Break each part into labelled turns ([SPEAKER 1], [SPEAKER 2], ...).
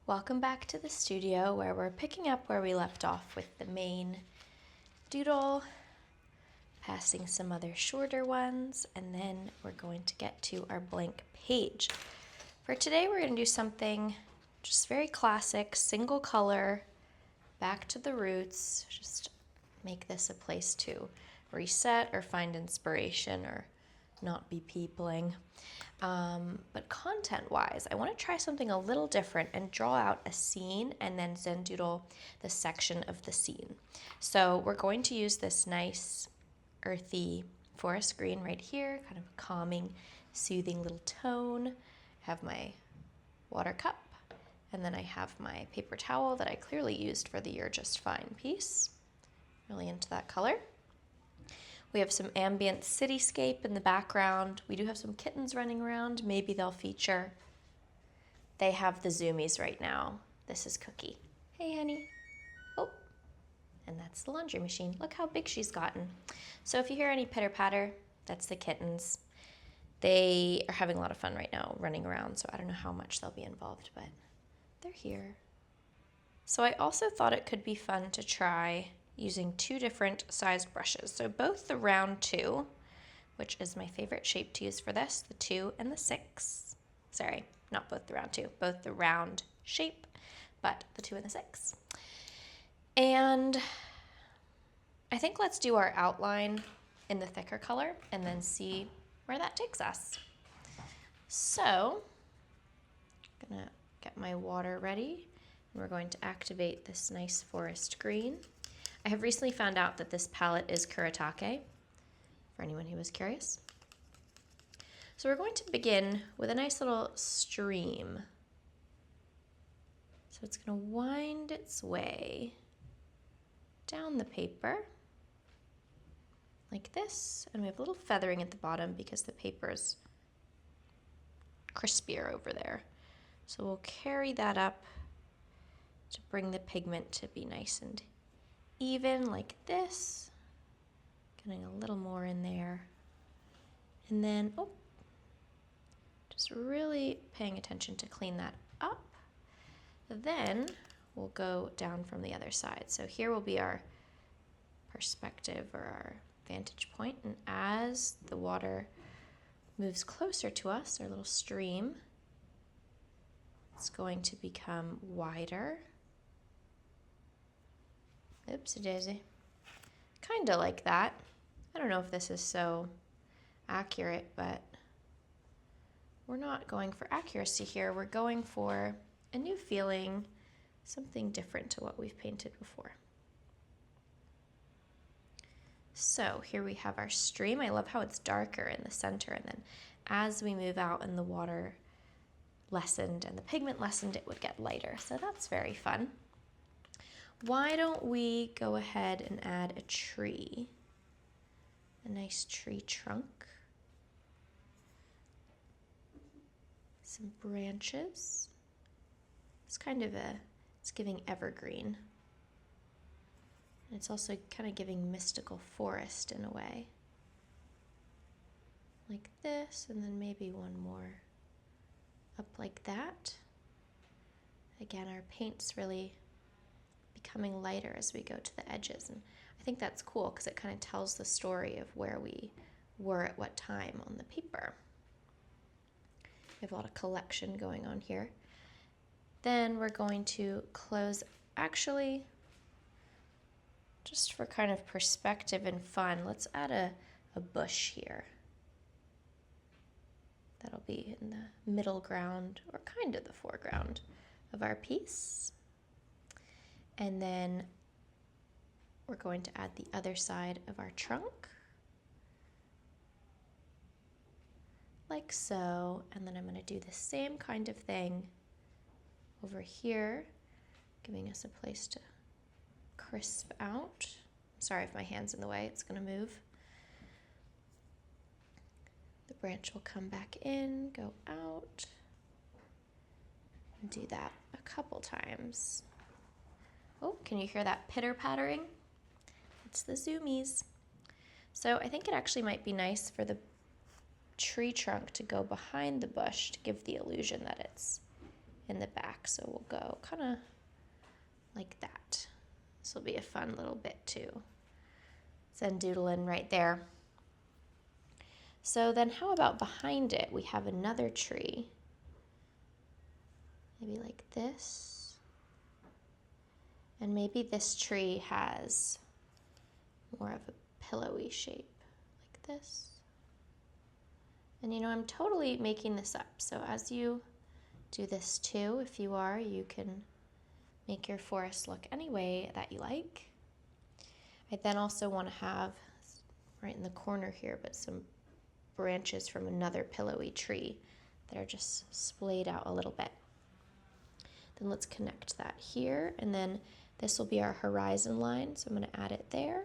[SPEAKER 1] Welcome back to the studio where we're picking up where we left off with the main doodle, passing some other shorter ones, and then we're going to get to our blank page. For today we're going to do something just very classic, single color, back to the roots, just make this a place to reset or find inspiration or not be peopling. But content-wise, I want to try something a little different and draw out a scene and then Zen Doodle the section of the scene. So we're going to use this nice earthy forest green right here, kind of a calming, soothing little tone. I have my water cup, and then I have my paper towel that I clearly used for the You're Just Fine piece. Really into that color. We have some ambient cityscape in the background. We do have some kittens running around. Maybe they'll feature. They have the zoomies right now. This is Cookie. Hey, honey. Oh, and that's the laundry machine. Look how big she's gotten. So if you hear any pitter-patter, that's the kittens. They are having a lot of fun right now running around, so I don't know how much they'll be involved, but they're here. So I also thought it could be fun to try using two different sized brushes. So both the round 2, which is my favorite shape to use for this, the 2 and the 6. Sorry, not both the round 2, both the round shape, but the 2 and the 6. And I think let's do our outline in the thicker color and then see where that takes us. So I'm gonna get my water ready and we're going to activate this nice forest green. I have recently found out that this palette is Kuretake, for anyone who was curious. So we're going to begin with a nice little stream. So it's going to wind its way down the paper like this, and we have a little feathering at the bottom because the paper's crispier over there. So we'll carry that up to bring the pigment to be nice and even like this, getting a little more in there, and then just really paying attention to clean that up. Then we'll go down from the other side. So here will be our perspective or our vantage point, and as the water moves closer to us, our little stream, it's going to become wider. Oopsie daisy. Kind of like that. I don't know if this is so accurate, but we're not going for accuracy here. We're going for a new feeling, something different to what we've painted before. So here we have our stream. I love how it's darker in the center, and then as we move out and the water lessened and the pigment lessened, it would get lighter. So that's very fun. Why don't we go ahead and add a tree, a nice tree trunk, some branches. It's kind of it's giving evergreen. And it's also kind of giving mystical forest in a way. Like this, and then maybe one more up like that. Again, our paint's really becoming lighter as we go to the edges, and I think that's cool because it kind of tells the story of where we were at what time on the paper. We have a lot of collection going on here. Then we're going to close, actually, just for kind of perspective and fun, let's add a bush here. That'll be in the middle ground, or kind of the foreground of our piece. And then we're going to add the other side of our trunk, like so. And then I'm going to do the same kind of thing over here, giving us a place to crisp out. Sorry if my hand's in the way, it's going to move. The branch will come back in, go out, and do that a couple times. Oh, can you hear that pitter-pattering? It's the zoomies. So I think it actually might be nice for the tree trunk to go behind the bush to give the illusion that it's in the back. So we'll go kind of like that. This will be a fun little bit too. Zen Doodling right there. So then how about behind it? We have another tree. Maybe like this. And maybe this tree has more of a pillowy shape like this. And you know, I'm totally making this up. So as you do this too, if you are, you can make your forest look any way that you like. I then also want to have, right in the corner here, but some branches from another pillowy tree that are just splayed out a little bit. Then let's connect that here, and then this will be our horizon line, so I'm going to add it there,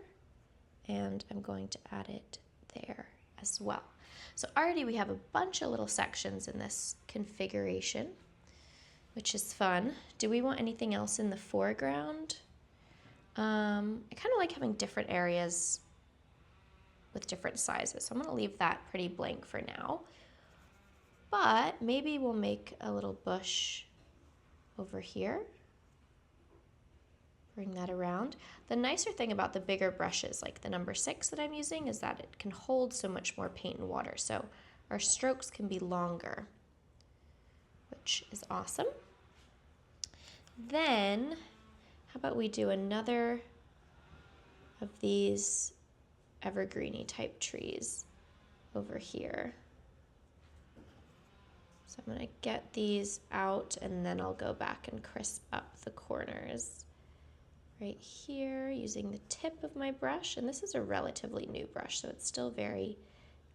[SPEAKER 1] and I'm going to add it there as well. So already we have a bunch of little sections in this configuration, which is fun. Do we want anything else in the foreground? I kind of like having different areas with different sizes, so I'm going to leave that pretty blank for now. But maybe we'll make a little bush over here. Bring that around. The nicer thing about the bigger brushes, like the number 6 that I'm using, is that it can hold so much more paint and water, so our strokes can be longer, which is awesome. Then, how about we do another of these evergreeny type trees over here. So I'm going to get these out, and then I'll go back and crisp up the corners right here using the tip of my brush. And this is a relatively new brush, so it's still very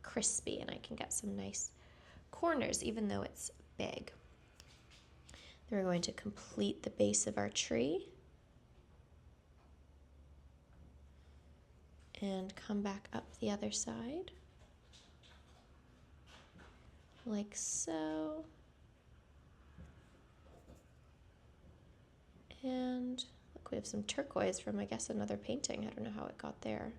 [SPEAKER 1] crispy, and I can get some nice corners even though it's big. Then we're going to complete the base of our tree and come back up the other side like so. And look, we have some turquoise from, I guess, another painting. I don't know how it got there.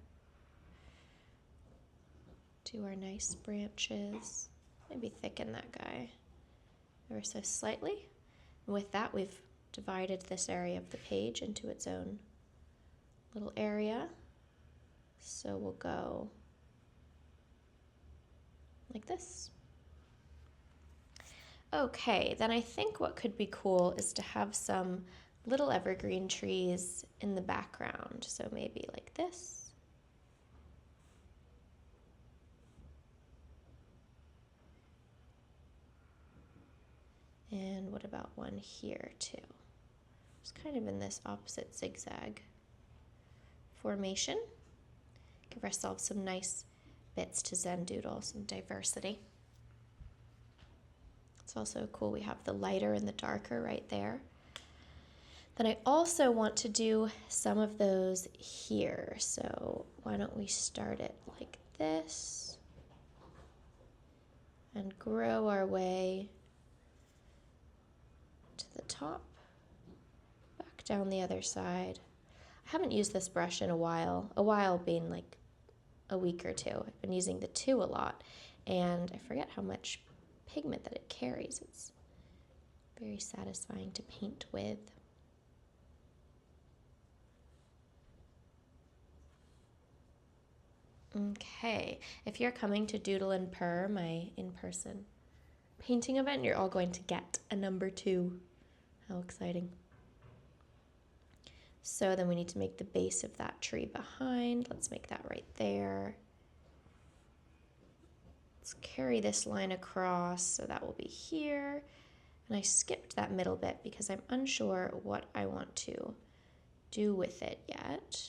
[SPEAKER 1] Do our nice branches. Maybe thicken that guy ever so slightly. And with that, we've divided this area of the page into its own little area. So we'll go like this. Okay, then I think what could be cool is to have some little evergreen trees in the background. So maybe like this. And what about one here too? Just kind of in this opposite zigzag formation. Give ourselves some nice bits to Zen Doodle, some diversity. It's also cool we have the lighter and the darker right there. Then I also want to do some of those here. So why don't we start it like this and grow our way to the top, back down the other side. I haven't used this brush in a while being like a week or two. I've been using the 2 a lot, and I forget how much pigment that it carries. It's very satisfying to paint with. Okay, if you're coming to Doodle and Purr, my in-person painting event, you're all going to get a number 2. How exciting. So then we need to make the base of that tree behind. Let's make that right there. Let's carry this line across, so that will be here. And I skipped that middle bit because I'm unsure what I want to do with it yet.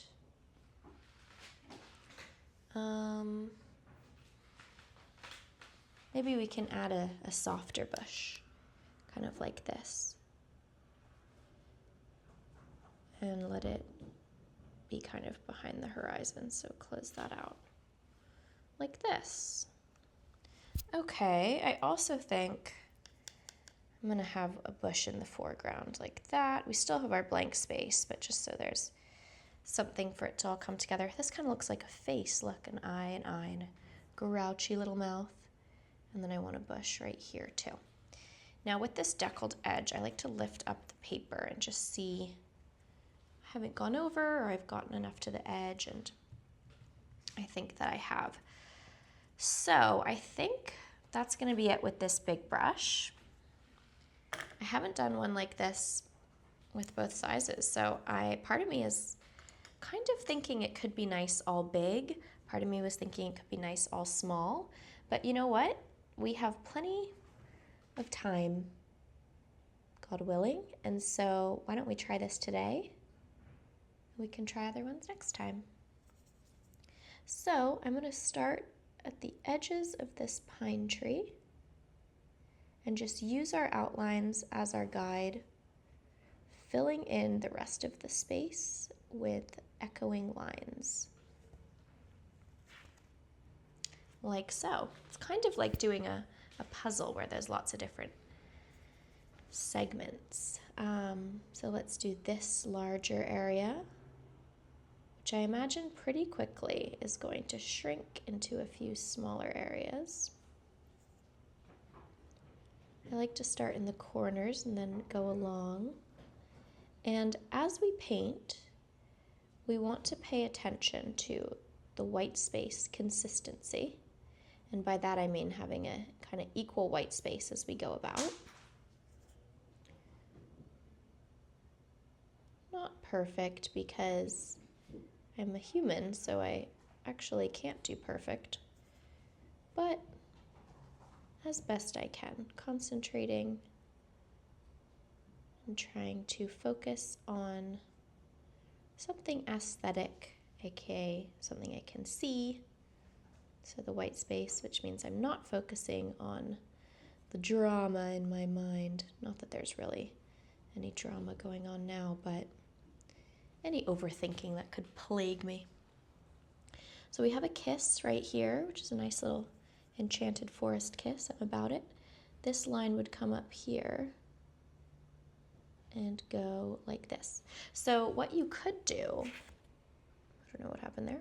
[SPEAKER 1] Maybe we can add a softer bush, kind of like this. And let it be kind of behind the horizon, so close that out like this. Okay, I also think I'm gonna have a bush in the foreground like that. We still have our blank space, but just so there's something for it to all come together. This kind of looks like a face, look, an eye, and a grouchy little mouth. And then I want a bush right here too. Now with this deckled edge, I like to lift up the paper and just see I haven't gone over or I've gotten enough to the edge, and I think that I have. So I think that's going to be it with this big brush. I haven't done one like this with both sizes, so part of me is kind of thinking it could be nice all big. Part of me was thinking it could be nice all small. But you know what? We have plenty of time, God willing, and so why don't we try this today? We can try other ones next time. So I'm going to start at the edges of this pine tree and just use our outlines as our guide, filling in the rest of the space with echoing lines. Like so. It's kind of like doing a puzzle where there's lots of different segments. So let's do this larger area, which I imagine pretty quickly is going to shrink into a few smaller areas. I like to start in the corners and then go along. And as we paint, we want to pay attention to the white space consistency. And by that I mean having a kind of equal white space as we go about. Not perfect because I'm a human, so I actually can't do perfect. But as best I can, concentrating and trying to focus on something aesthetic, aka something I can see. So the white space, which means I'm not focusing on the drama in my mind. Not that there's really any drama going on now, but any overthinking that could plague me. So we have a kiss right here, which is a nice little enchanted forest kiss. I'm about it. This line would come up here and go like this. So what you could do, I don't know what happened there,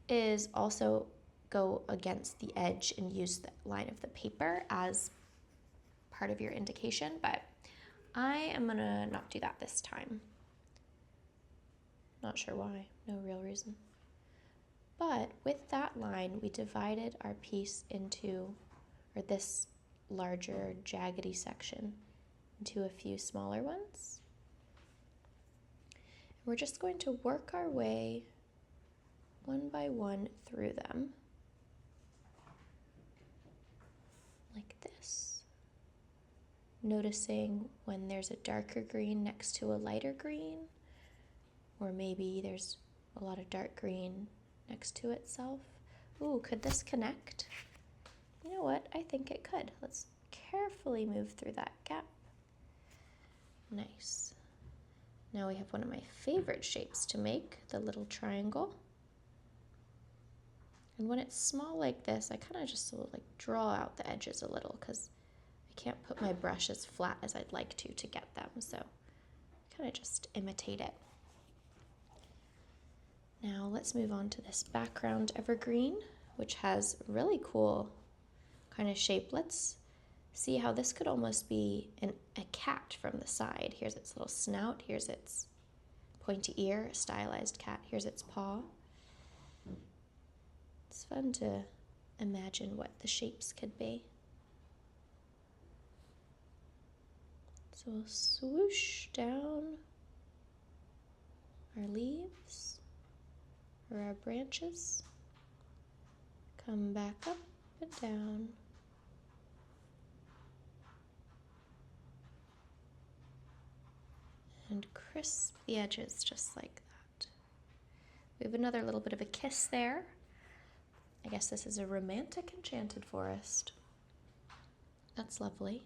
[SPEAKER 1] is also go against the edge and use the line of the paper as part of your indication, but I am gonna not do that this time. Not sure why, no real reason. But with that line, we divided our piece into, or this larger jaggedy section, into a few smaller ones. We're just going to work our way one by one through them, like this. Noticing when there's a darker green next to a lighter green, or maybe there's a lot of dark green next to itself. Ooh, could this connect? You know what? I think it could. Let's carefully move through that gap. Nice. Now we have one of my favorite shapes to make, the little triangle. And when it's small like this, I kind of just like draw out the edges a little because I can't put my brush as flat as I'd like to get them. So kind of just imitate it. Now let's move on to this background evergreen, which has really cool kind of shape. Let's see how this could almost be a cat from the side. Here's its little snout, here's its pointy ear, a stylized cat, here's its paw. It's fun to imagine what the shapes could be. So we'll swoosh down our leaves or our branches, come back up and down. And crisp the edges just like that. We have another little bit of a kiss there. I guess this is a romantic enchanted forest. That's lovely.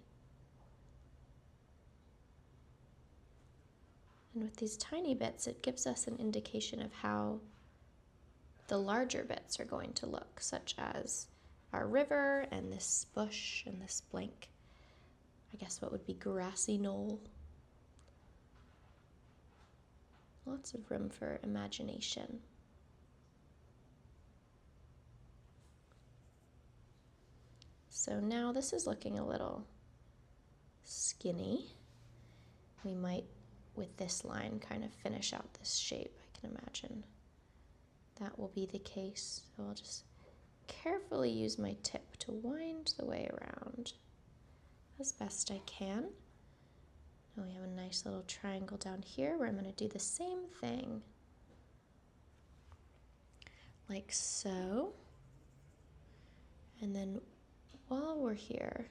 [SPEAKER 1] And with these tiny bits, it gives us an indication of how the larger bits are going to look, such as our river and this bush and this blank, I guess what would be grassy knoll. Lots of room for imagination. So now this is looking a little skinny. We might, with this line, kind of finish out this shape, I can imagine. That will be the case. So I'll just carefully use my tip to wind the way around as best I can. Now we have a nice little triangle down here where I'm going to do the same thing, like so. And then while we're here,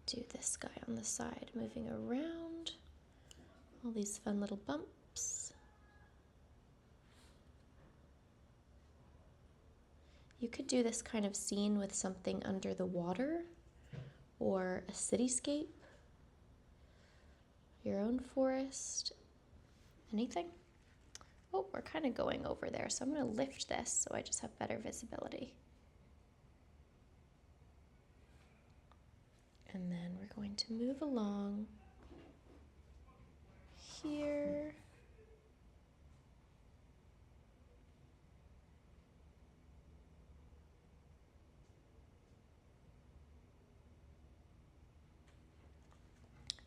[SPEAKER 1] do this guy on the side, moving around all these fun little bumps. You could do this kind of scene with something under the water or a cityscape, your own forest, anything. Oh, we're kind of going over there, so I'm going to lift this so I just have better visibility. And then we're going to move along here.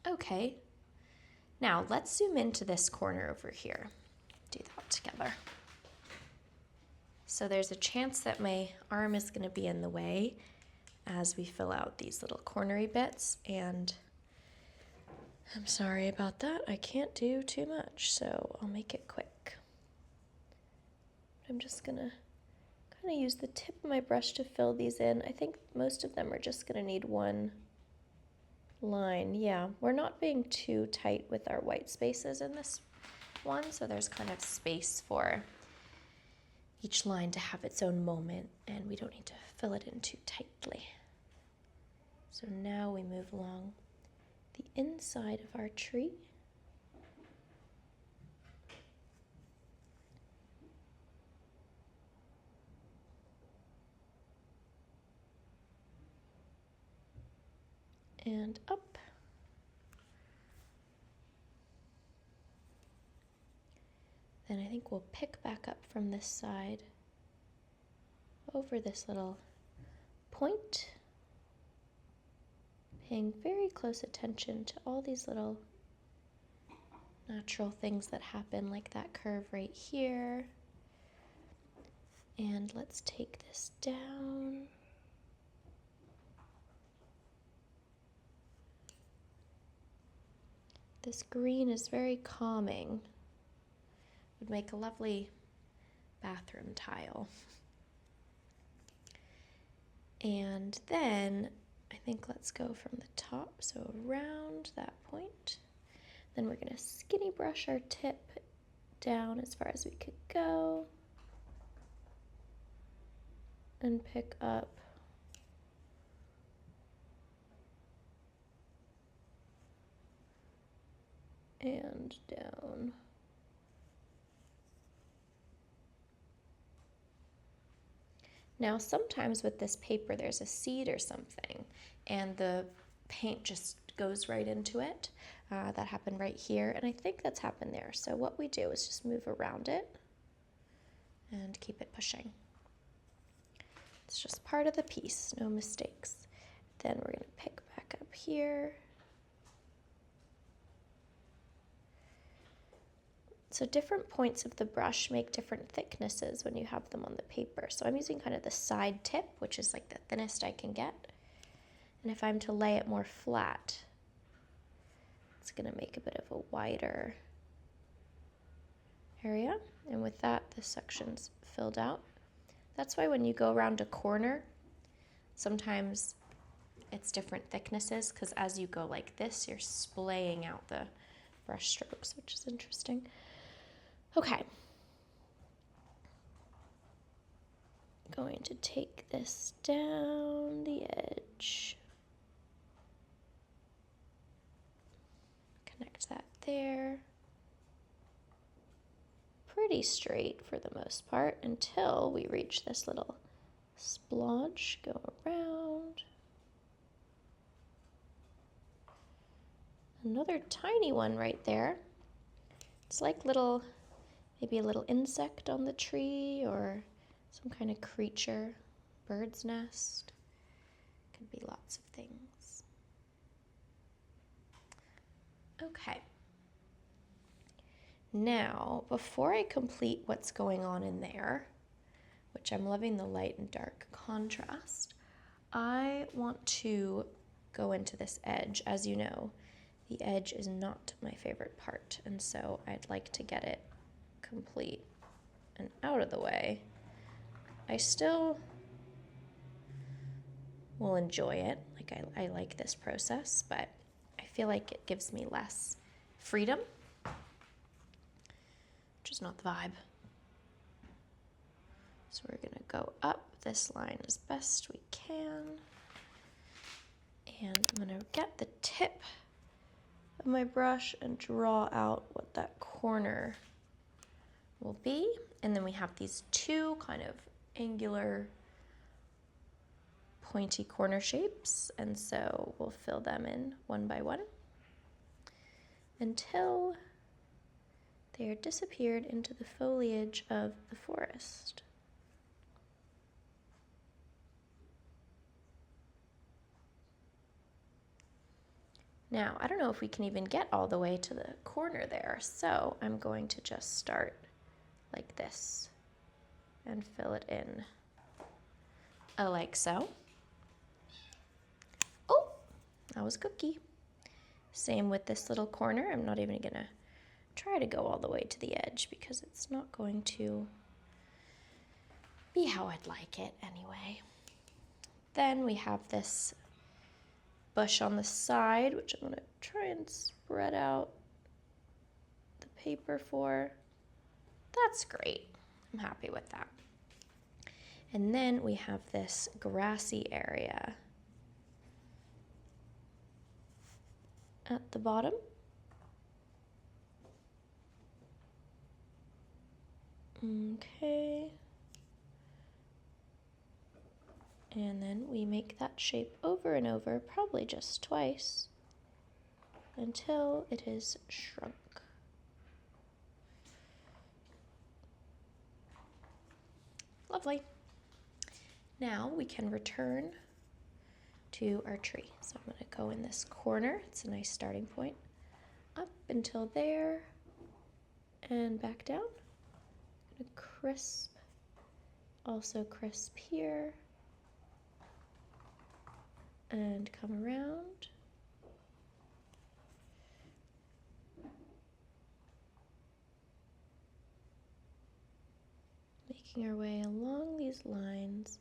[SPEAKER 1] Okay, now let's zoom into this corner over here. Do that together. So there's a chance that my arm is going to be in the way as we fill out these little cornery bits, and I'm sorry about that. I can't do too much, so I'll make it quick. I'm just gonna kind of use the tip of my brush to fill these in. I think most of them are just gonna need one line. Yeah, we're not being too tight with our white spaces in this one, so there's kind of space for each line to have its own moment, and we don't need to fill it in too tightly. So now we move along the inside of our tree. And up. Then I think we'll pick back up from this side over this little point, paying very close attention to all these little natural things that happen, like that curve right here. And let's take this down. This green is very calming. Would make a lovely bathroom tile. And then I think let's go from the top, so around that point. Then we're going to skinny brush our tip down as far as we could go and pick up and down. Now sometimes with this paper there's a seed or something and the paint just goes right into it. That happened right here, and I think that's happened there. So what we do is just move around it and keep it pushing. It's just part of the piece, no mistakes. Then we're going to pick back up here. So different points of the brush make different thicknesses when you have them on the paper. So I'm using kind of the side tip, which is like the thinnest I can get. And if I'm to lay it more flat, it's going to make a bit of a wider area. And with that, this section's filled out. That's why when you go around a corner, sometimes it's different thicknesses, because as you go like this, you're splaying out the brush strokes, which is interesting. Okay. Going to take this down the edge. Connect that there. Pretty straight for the most part until we reach this little splodge. Go around. Another tiny one right there. It's like maybe a little insect on the tree or some kind of creature, bird's nest. Could be lots of things. Okay. Now, before I complete what's going on in there, which I'm loving the light and dark contrast, I want to go into this edge. As you know, the edge is not my favorite part, and so I'd like to get it complete and out of the way. I still will enjoy it. Like I like this process, but I feel like it gives me less freedom, which is not the vibe. So we're gonna go up this line as best we can. And I'm gonna get the tip of my brush and draw out what that corner will be. And then we have these two kind of angular pointy corner shapes, and so we'll fill them in one by one until they are disappeared into the foliage of the forest. Now, I don't know if we can even get all the way to the corner there, so I'm going to just start like this and fill it in like so. Oh, that was Cookie. Same with this little corner. I'm not even gonna try to go all the way to the edge because it's not going to be how I'd like it anyway. Then we have this bush on the side, which I'm gonna try and spread out the paper for. That's great. I'm happy with that. And then we have this grassy area at the bottom. Okay. And then we make that shape over and over, probably just twice, until it is shrunk. Lovely. Now we can return to our tree. So I'm going to go in this corner. It's a nice starting point. Up until there and back down. I'm going to crisp, also crisp here. And come around. Making our way along these lines.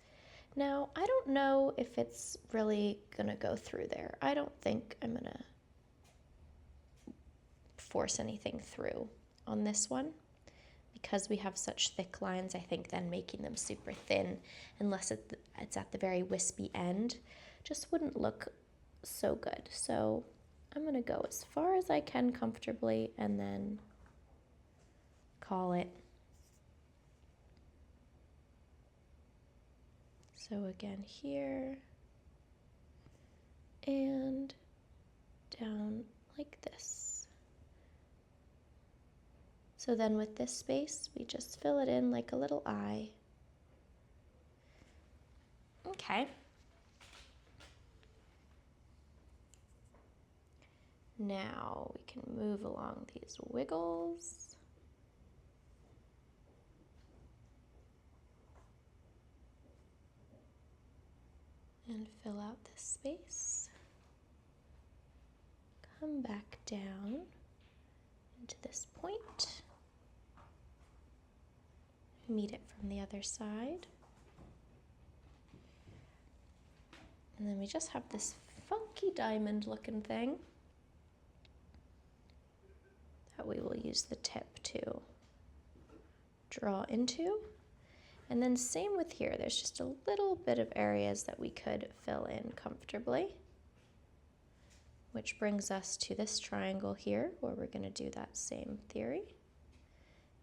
[SPEAKER 1] Now, I don't know if it's really gonna go through there. I don't think I'm gonna force anything through on this one. Because we have such thick lines, I think then making them super thin, unless it's at the very wispy end, just wouldn't look so good. So I'm gonna go as far as I can comfortably and then call it. So again here and down like this. So then with this space, we just fill it in like a little eye. Okay. Now we can move along these wiggles. And fill out this space. Come back down into this point. Meet it from the other side. And then we just have this funky diamond looking thing that we will use the tip to draw into. And then same with here, there's just a little bit of areas that we could fill in comfortably, which brings us to this triangle here where we're gonna do that same theory.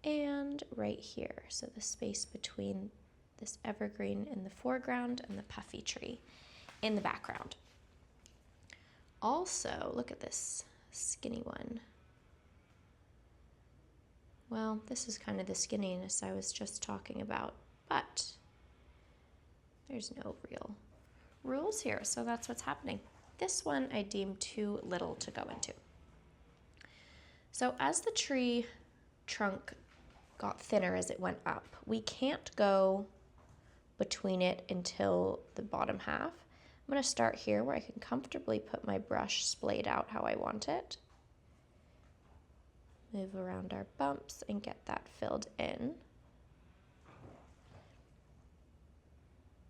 [SPEAKER 1] And right here, so the space between this evergreen in the foreground and the puffy tree in the background. Also, look at this skinny one. Well, this is kind of the skinniness I was just talking about, but there's no real rules here, so that's what's happening. This one I deem too little to go into. So as the tree trunk got thinner as it went up, we can't go between it until the bottom half. I'm going to start here where I can comfortably put my brush splayed out how I want it. Move around our bumps and get that filled in.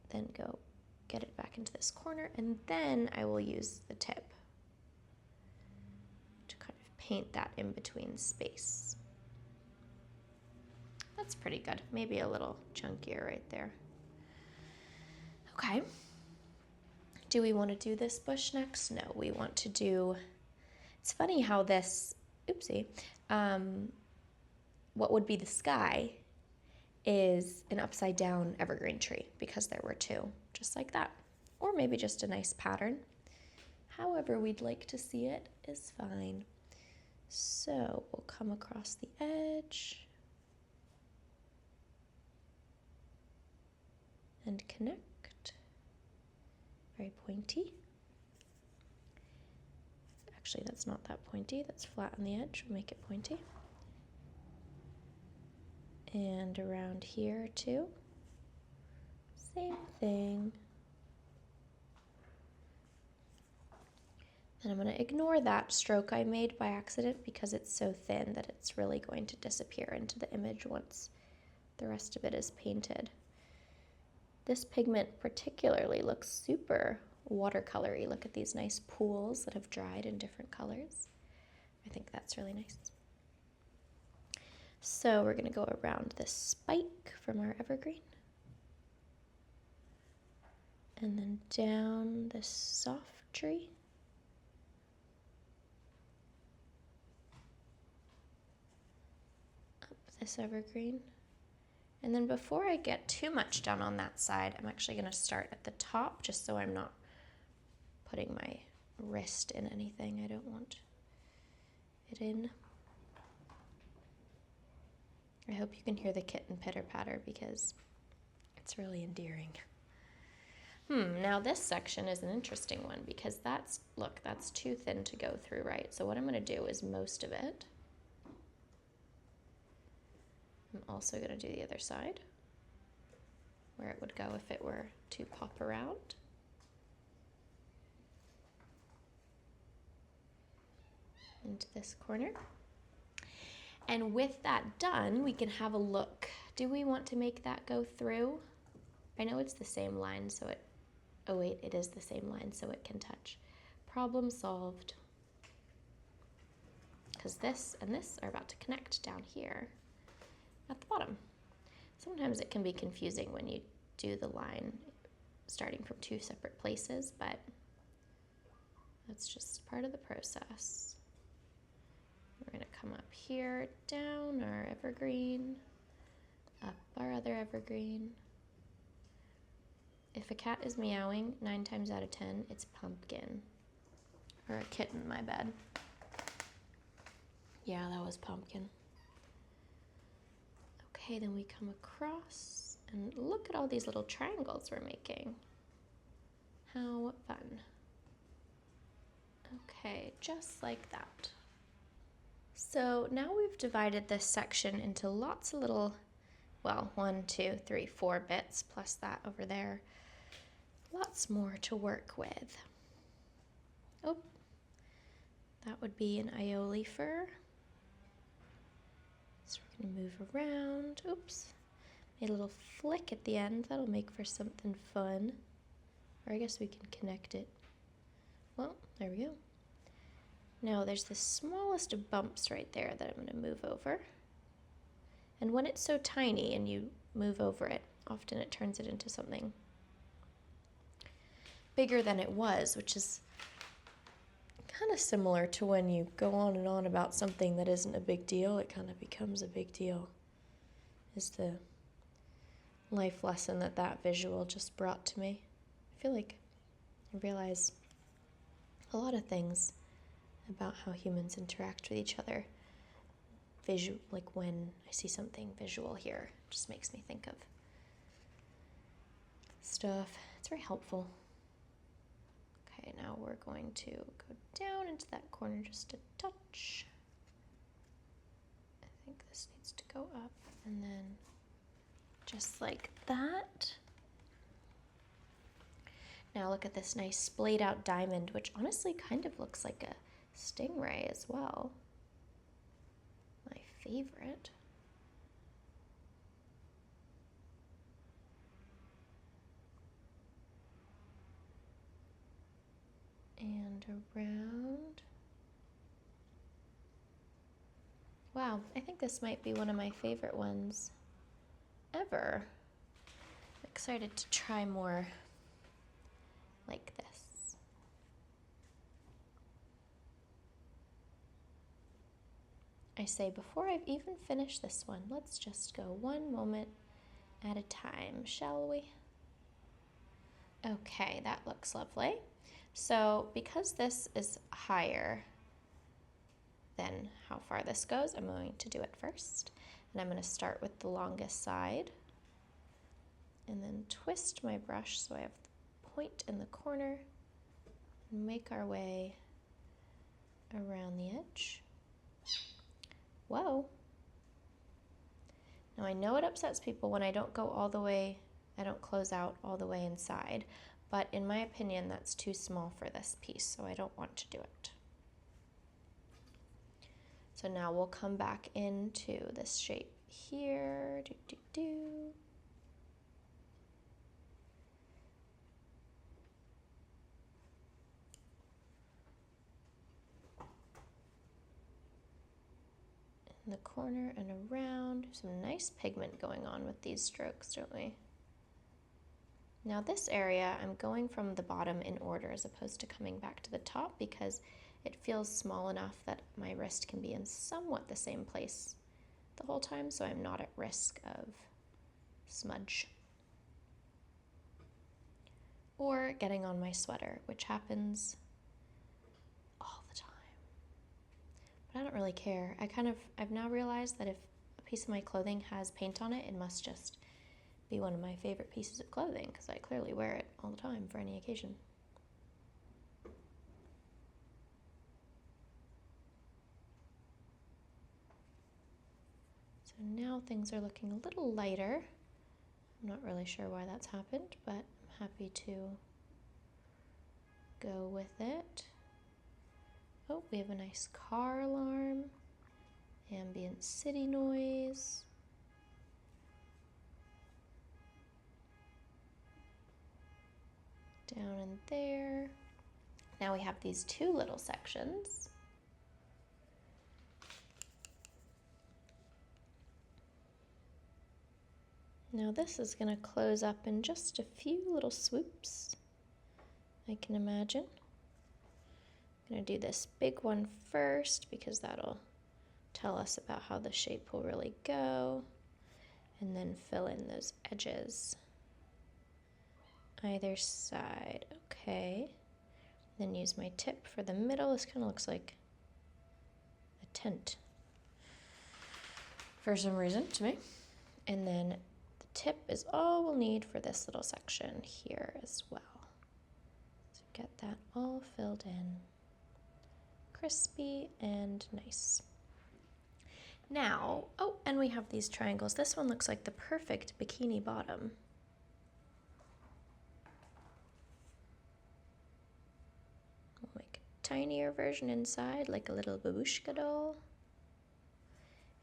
[SPEAKER 1] Then go get it back into this corner, and then I will use the tip to kind of paint that in between space. That's pretty good. Maybe a little chunkier right there. Okay. Do we want to do this bush next? No, we want to do, it's funny how this, oopsie, what would be the sky is an upside down evergreen tree because there were two, just like that. Or maybe just a nice pattern. However we'd like to see it is fine. So we'll come across the edge and connect. Very pointy. Actually, that's not that pointy. That's flat on the edge. We'll make it pointy. And around here too. Same thing. And I'm going to ignore that stroke I made by accident because it's so thin that it's really going to disappear into the image once the rest of it is painted. This pigment particularly looks super watercolory. Look at these nice pools that have dried in different colors. I think that's really nice. So we're going to go around this spike from our evergreen. And then down this soft tree. Up this evergreen. And then before I get too much done on that side, I'm actually going to start at the top just so I'm not putting my wrist in anything I don't want it in. I hope you can hear the kitten pitter-patter because it's really endearing. Now this section is an interesting one because that's too thin to go through, right? So what I'm going to do is most of it. I'm also going to do the other side where it would go if it were to pop around. Into this corner. And with that done, we can have a look. Do we want to make that go through? I know it's the same line, so it, oh wait, it is the same line, so it can touch. Problem solved. Because this and this are about to connect down here at the bottom. Sometimes it can be confusing when you do the line starting from two separate places, but that's just part of the process. We're going to come up here, down our evergreen, up our other evergreen. If a cat is meowing, 9 times out of 10, it's pumpkin. Or a kitten, my bad. Yeah, that was pumpkin. Okay, then we come across and look at all these little triangles we're making. How fun. Okay, just like that. So now we've divided this section into lots of little, well, 1, 2, 3, 4 bits, plus that over there. Lots more to work with. Oh, that would be an aioli fur. So we're going to move around. Oops. Made a little flick at the end. That'll make for something fun. Or I guess we can connect it. Well, there we go. Now there's the smallest of bumps right there that I'm going to move over. And when it's so tiny and you move over it, often it turns it into something bigger than it was, which is kind of similar to when you go on and on about something that isn't a big deal, it kind of becomes a big deal, is the life lesson that that visual just brought to me. I feel like I realize a lot of things about how humans interact with each other. Like when I see something visual here, it just makes me think of stuff. It's very helpful. Okay, now we're going to go down into that corner just a touch. go up and then just like that. Now look at this nice splayed out diamond, which honestly kind of looks like a stingray as well. My favorite. And around. Wow, I think this might be one of my favorite ones ever. I'm excited to try more like this. I say before I've even finished this one, let's just go one moment at a time, shall we? Okay, that looks lovely. So because this is higher than how far this goes, I'm going to do it first. And I'm going to start with the longest side and then twist my brush so I have the point in the corner and make our way around the edge. Whoa. Now I know it upsets people when I don't go all the way, I don't close out all the way inside, but in my opinion that's too small for this piece, so I don't want to do it. So now we'll come back into this shape here. Do, do, do. In the corner and around. Some nice pigment going on with these strokes, don't we? Now this area, I'm going from the bottom in order as opposed to coming back to the top because it feels small enough that my wrist can be in somewhat the same place the whole time, so I'm not at risk of smudge. Or getting on my sweater, which happens all the time. But I don't really care. I've now realized that if a piece of my clothing has paint on it, it must just be one of my favorite pieces of clothing because I clearly wear it all the time for any occasion. So now things are looking a little lighter. I'm not really sure why that's happened, but I'm happy to go with it. Oh, we have a nice car alarm, ambient city noise. Down in there. Now we have these two little sections. Now this is going to close up in just a few little swoops, I can imagine. I'm going to do this big one first because that'll tell us about how the shape will really go, and then fill in those edges. Either side, okay. Then use my tip for the middle. This kind of looks like a tent for some reason to me. And then the tip is all we'll need for this little section here as well. So get that all filled in. Crispy and nice. Now, oh, and we have these triangles. This one looks like the perfect bikini bottom. We'll make a tinier version inside, like a little babushka doll.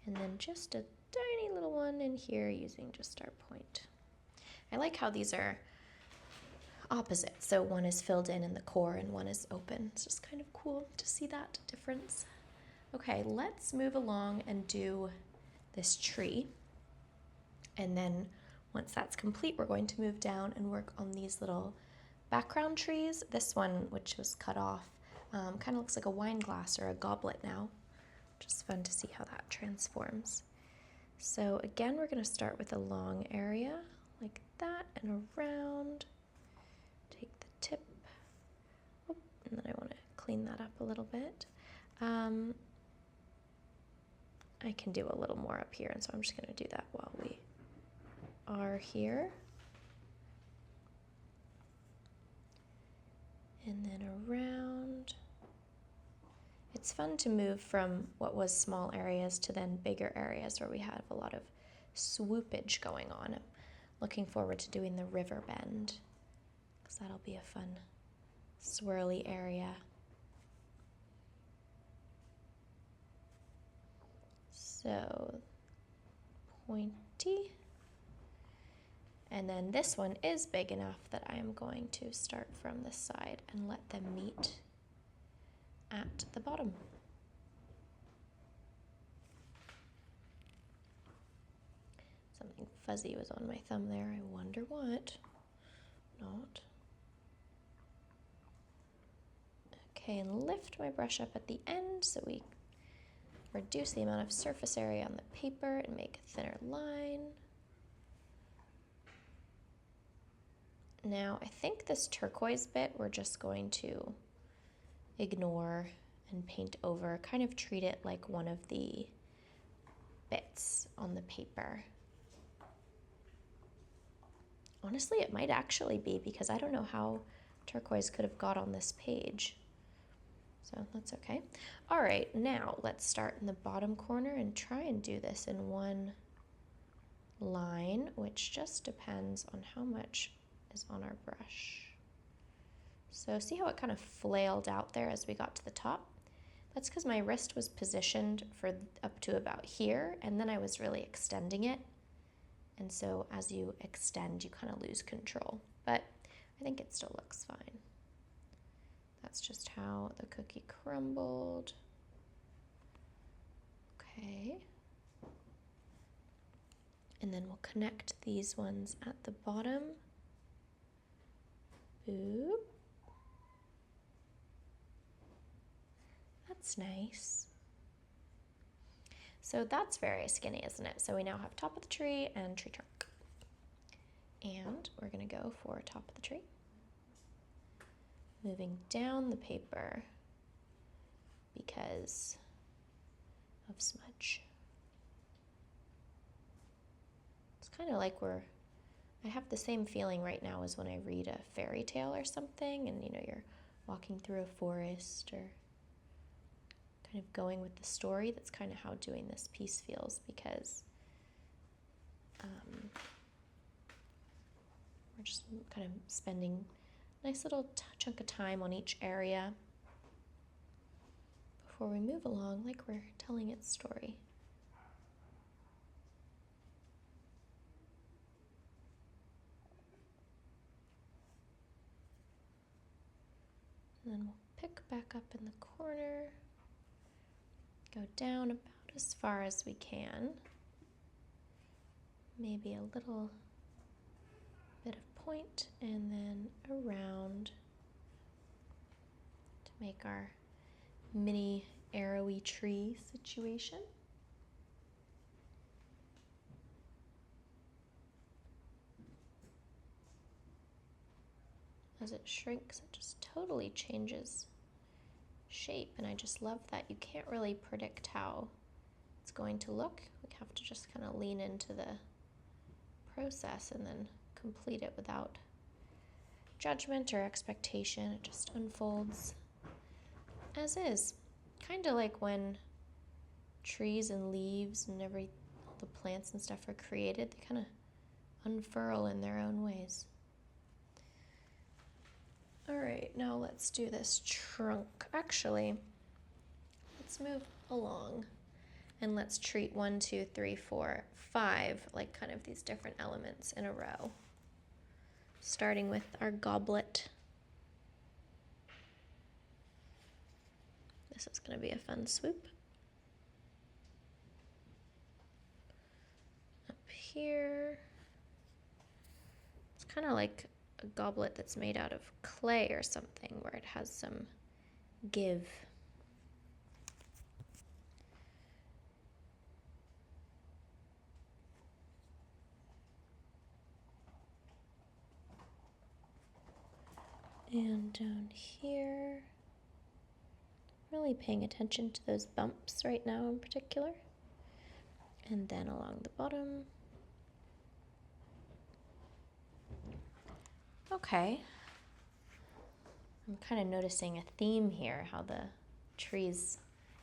[SPEAKER 1] And then just a tiny little one in here using just our point. I like how these are opposite. So one is filled in the core and one is open. It's just kind of cool to see that difference. Okay, let's move along and do this tree. And then once that's complete, we're going to move down and work on these little background trees. This one, which was cut off, kind of looks like a wine glass or a goblet now. Just fun to see how that transforms. So again, we're going to start with a long area like that and around. Take the tip, oh, and then I want to clean that up a little bit. I can do a little more up here, and so I'm just going to do that while we are here. And then around. it's fun to move from what was small areas to then bigger areas where we have a lot of swoopage going on. I'm looking forward to doing the river bend because that'll be a fun swirly area. So pointy. And then this one is big enough that I am going to start from this side and let them meet at the bottom. Something fuzzy was on my thumb there. I wonder what. Not. Okay, and lift my brush up at the end so we reduce the amount of surface area on the paper and make a thinner line. Now, I think this turquoise bit we're just going to ignore and paint over, kind of treat it like one of the bits on the paper. Honestly, it might actually be because I don't know how turquoise could have got on this page. So that's okay. All right, now let's start in the bottom corner and try and do this in one line, which just depends on how much is on our brush. So see how it kind of flailed out there as we got to the top? That's because my wrist was positioned for up to about here, and then I was really extending it. And so as you extend, you kind of lose control. But I think it still looks fine. That's just how the cookie crumbled. Okay. And then we'll connect these ones at the bottom. Boop. That's nice. So that's very skinny, isn't it? So we now have top of the tree and tree trunk. And we're gonna go for top of the tree. Moving down the paper because of smudge. It's kind of like I have the same feeling right now as when I read a fairy tale or something, and you're walking through a forest or kind of going with the story. That's kind of how doing this piece feels because we're just kind of spending a nice little chunk of time on each area before we move along like we're telling its story. And then we'll pick back up in the corner, go down about as far as we can, maybe a little bit of point, and then around to make our mini arrowy tree situation. As it shrinks, it just totally changes shape, and I just love that you can't really predict how it's going to look. We have to just kind of lean into the process and then complete it without judgment or expectation. It just unfolds as is. Kind of like when trees and leaves and all the plants and stuff are created, they kind of unfurl in their own ways. All right, now let's do this trunk. Actually, let's move along and let's treat 1, 2, 3, 4, 5 like kind of these different elements in a row. Starting with our goblet. This is going to be a fun swoop. Up here. It's kind of like a goblet that's made out of clay or something, where it has some give. And down here, really paying attention to those bumps right now in particular. And then along the bottom. Okay. I'm kind of noticing a theme here, how the trees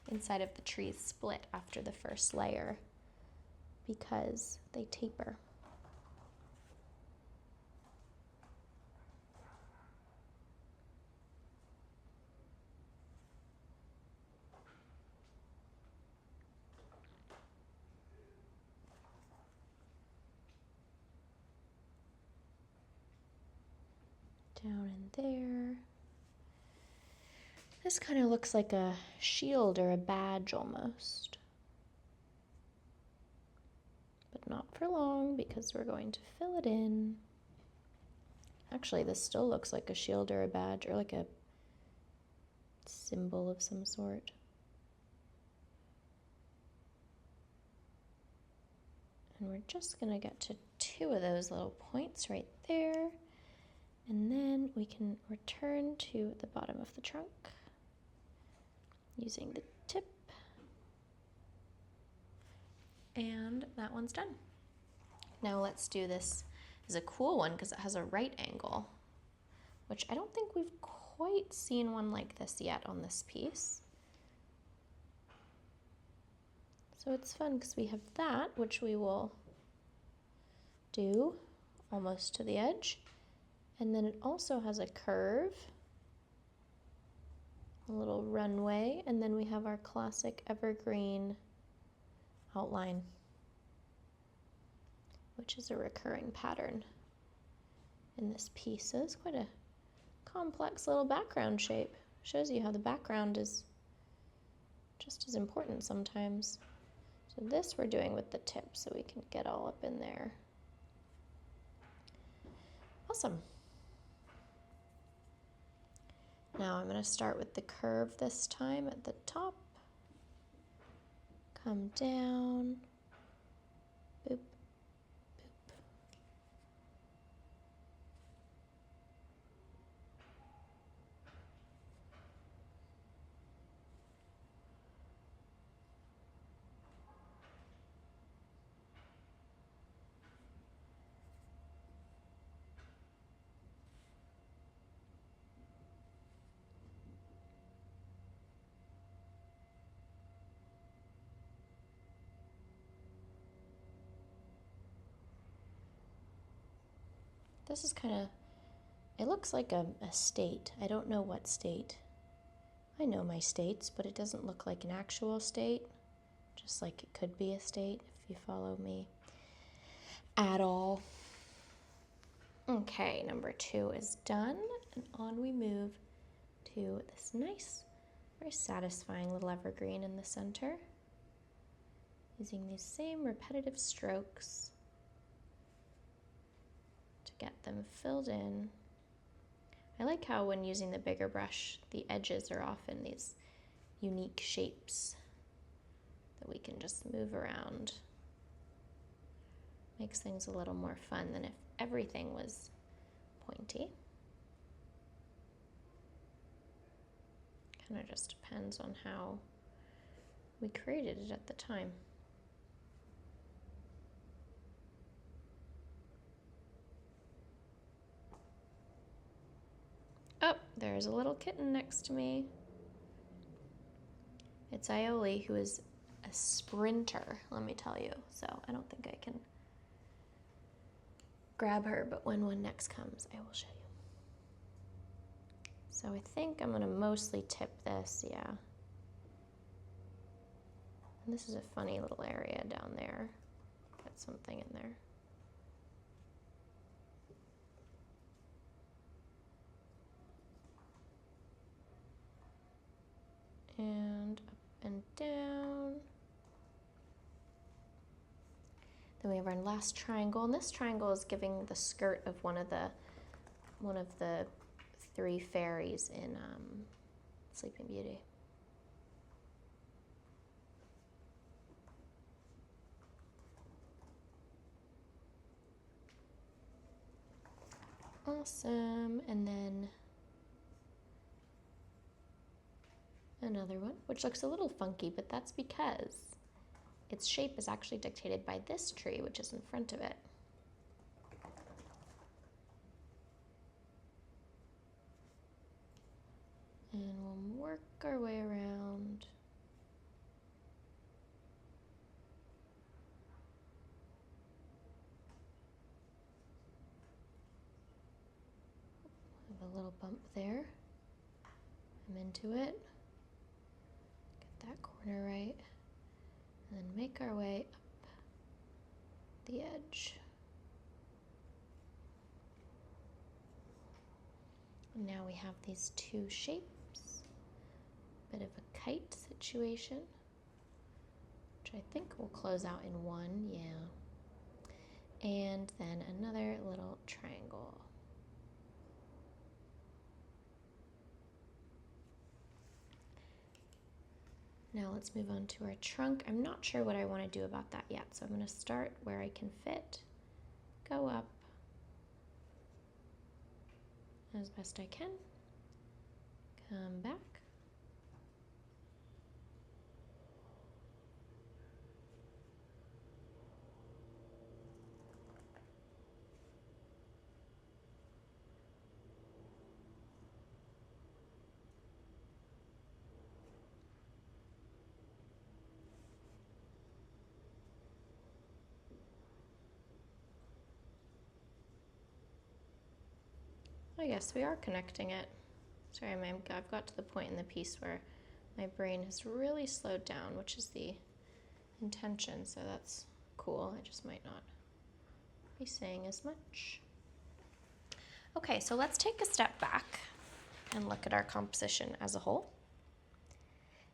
[SPEAKER 1] inside of the trees split after the first layer because they taper. Down in there. This kind of looks like a shield or a badge almost. But not for long because we're going to fill it in. Actually, this still looks like a shield or a badge or like a symbol of some sort. And we're just going to get to 2 of those little points right there. And then we can return to the bottom of the trunk using the tip. And that one's done. Now let's do this. This is a cool one because it has a right angle, which I don't think we've quite seen one like this yet on this piece. So it's fun because we have that, which we will do almost to the edge. And then it also has a curve, a little runway, and then we have our classic evergreen outline, which is a recurring pattern in this piece. So it's quite a complex little background shape. Shows you how the background is just as important sometimes. So this we're doing with the tip so we can get all up in there. Awesome. Now I'm going to start with the curve this time at the top. Come down. Boop, boop. This is kind of, it looks like a state. I don't know what state. I know my states, but it doesn't look like an actual state, just like it could be a state if you follow me at all. Okay, number 2 is done, and on we move to this nice, very satisfying little evergreen in the center, using these same repetitive strokes to get them filled in. I like how when using the bigger brush, the edges are often these unique shapes that we can just move around. Makes things a little more fun than if everything was pointy. Kind of just depends on how we created it at the time. Oh, there's a little kitten next to me. It's Ioli, who is a sprinter, let me tell you. So I don't think I can grab her, but when one next comes, I will show you. So I think I'm gonna mostly tip this, yeah. And this is a funny little area down there. Got something in there. And up and down. Then we have our last triangle, and this triangle is giving the skirt of one of the 3 fairies in Sleeping Beauty. Awesome, and then another one, which looks a little funky, but that's because its shape is actually dictated by this tree, which is in front of it. And we'll work our way around. a little bump there. I'm into it. Get that corner right. And then make our way up the edge. And now we have these two shapes. Bit of a kite situation, which I think will close out in one, yeah. And then another little triangle. Now let's move on to our trunk. I'm not sure what I want to do about that yet, so I'm going to start where I can fit, go up as best I can, come back. I guess we are connecting it. Sorry, I've got to the point in the piece where my brain has really slowed down, which is the intention, so that's cool. I just might not be saying as much. Okay, so let's take a step back and look at our composition as a whole.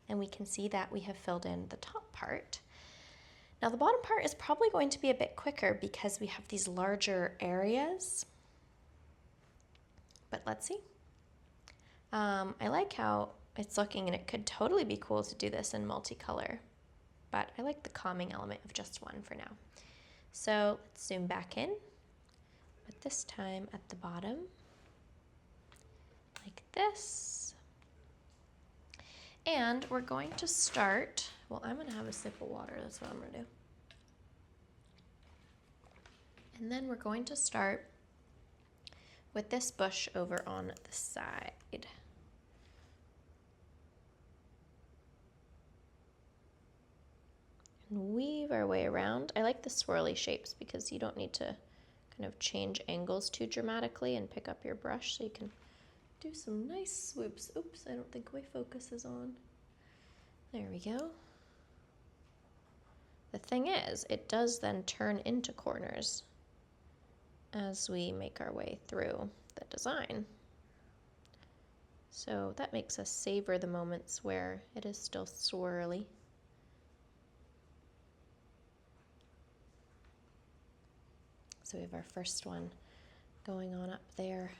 [SPEAKER 1] And we can see that we have filled in the top part. Now the bottom part is probably going to be a bit quicker because we have these larger areas. But let's see. I like how it's looking, and it could totally be cool to do this in multicolor, but I like the calming element of just one for now. So let's zoom back in, but this time at the bottom, like this. And we're going to start, well, I'm gonna have a sip of water, that's what I'm gonna do. And then we're going to start with this bush over on the side. And weave our way around. I like the swirly shapes because you don't need to kind of change angles too dramatically and pick up your brush, so you can do some nice swoops. Oops, I don't think my focus is on. There we go. The thing is, it does then turn into corners as we make our way through the design. So that makes us savor the moments where it is still swirly. So we have our first one going on up there.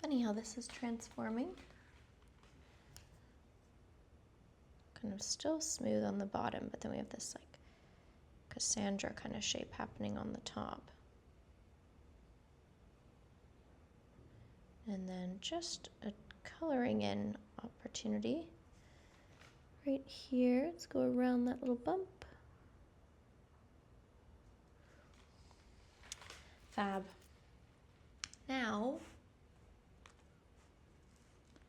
[SPEAKER 1] Funny how this is transforming. Kind of still smooth on the bottom, but then we have this like Cassandra kind of shape happening on the top. And then just a coloring in opportunity right here. Let's go around that little bump. Fab. Now,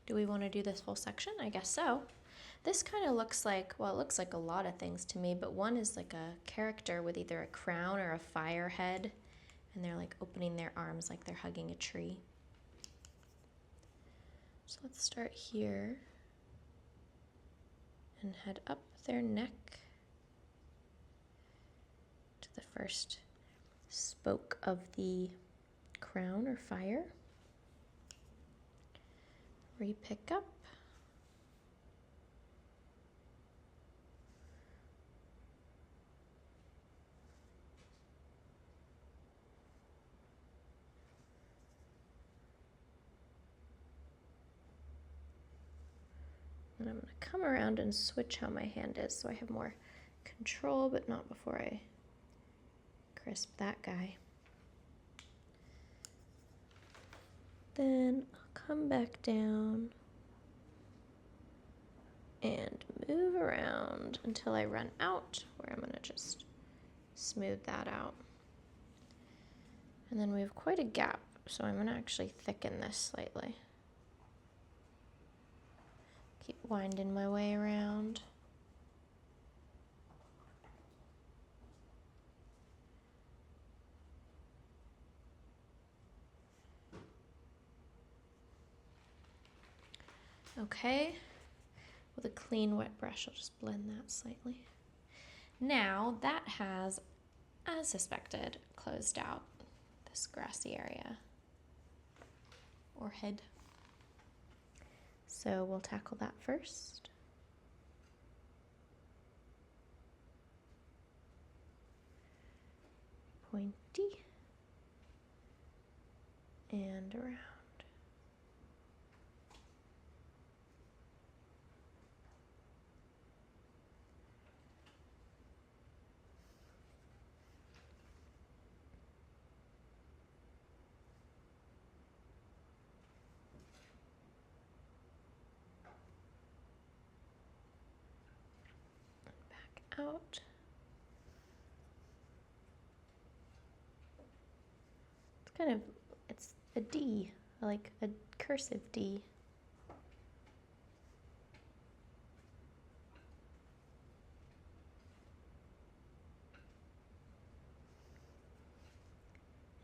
[SPEAKER 1] do we want to do this whole section? I guess so. This kind of looks like, well, it looks like a lot of things to me, but one is like a character with either a crown or a fire head, and they're like opening their arms like they're hugging a tree. So let's start here and head up their neck to the first spoke of the crown or fire. Re-pick up. And I'm going to come around and switch how my hand is so I have more control, but not before I crisp that guy. Then I'll come back down and move around until I run out, where I'm gonna just smooth that out. And then we have quite a gap, so I'm gonna actually thicken this slightly. Keep winding my way around. Okay, with a clean wet brush, I'll just blend that slightly. Now that has, as suspected, closed out this grassy area or head. So we'll tackle that first. Pointy and around. Out. It's a D, like a cursive D.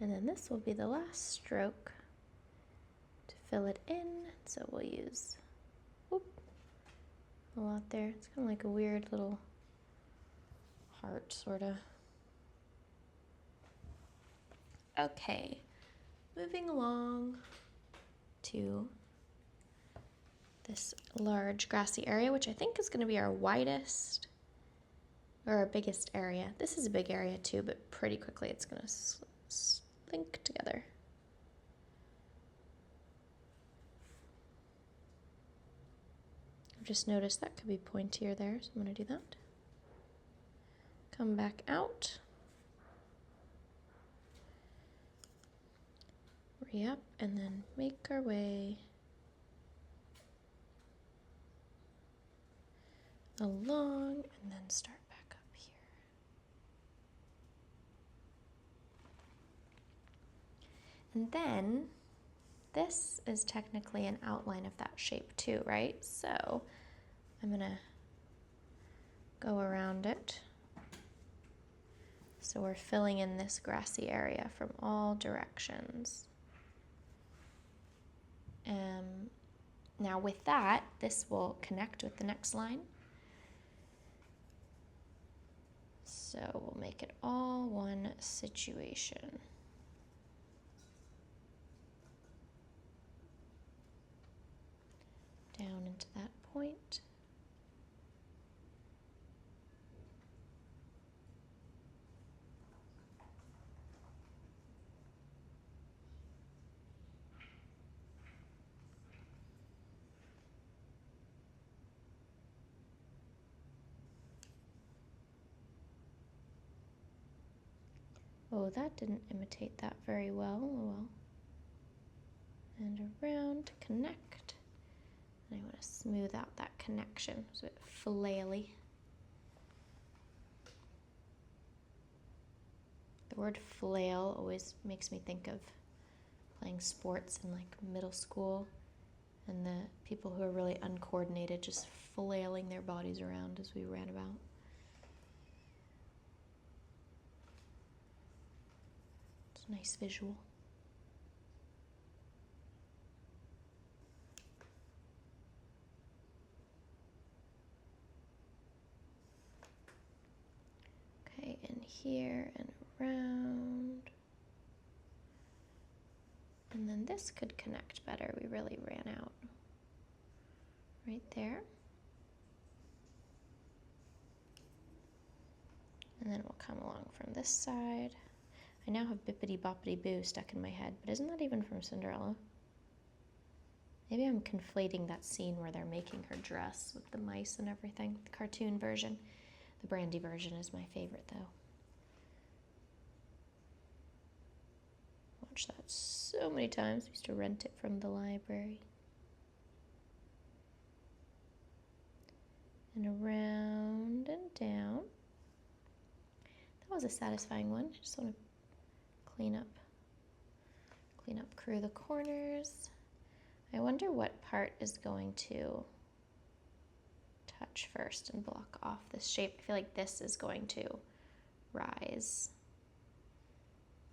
[SPEAKER 1] And then this will be the last stroke to fill it in. So we'll use, whoop, a lot there. It's kind of like a weird little heart, sort of. Okay, moving along to this large grassy area, which I think is going to be our widest or our biggest area. This is a big area too, but pretty quickly it's going to slink together. I've just noticed that could be pointier there, so I'm going to do that. Come back out. Re-up and then make our way along and then start back up here. And then this is technically an outline of that shape too, right? So I'm gonna go around it. So we're filling in this grassy area from all directions. Now with that, this will connect with the next line. So we'll make it all one situation. Down into that point. Oh, that didn't imitate that very well. Oh well. And around to connect. And I want to smooth out that connection. It's a bit flaily. The word flail always makes me think of playing sports in like middle school and the people who are really uncoordinated just flailing their bodies around as we ran about. It's a nice visual. Okay, and here and around. And then this could connect better. We really ran out right there. And then we'll come along from this side. I now have Bippity Boppity Boo stuck in my head, but isn't that even from Cinderella? Maybe I'm conflating that scene where they're making her dress with the mice and everything, the cartoon version. The Brandy version is my favorite though. watched that so many times. We used to rent it from the library. And around and down. That was a satisfying one. I just want to clean up through the corners. I wonder what part is going to touch first and block off this shape. I feel like this is going to rise,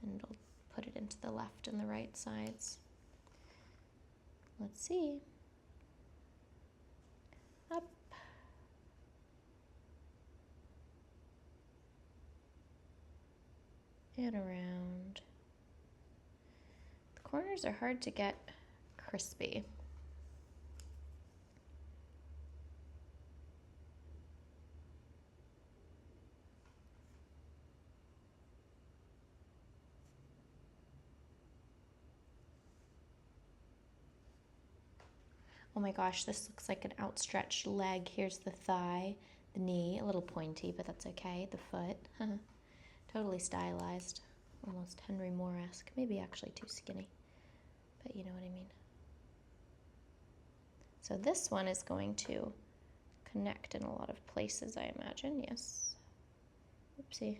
[SPEAKER 1] and it'll put it into the left and the right sides. Let's see. Up. And around. The corners are hard to get crispy. Oh my gosh, this looks like an outstretched leg. Here's the thigh, the knee, a little pointy, but that's okay. The foot, totally stylized, almost Henry Moore-esque. Maybe actually too skinny, but you know what I mean. So this one is going to connect in a lot of places, I imagine. Yes. Oopsie.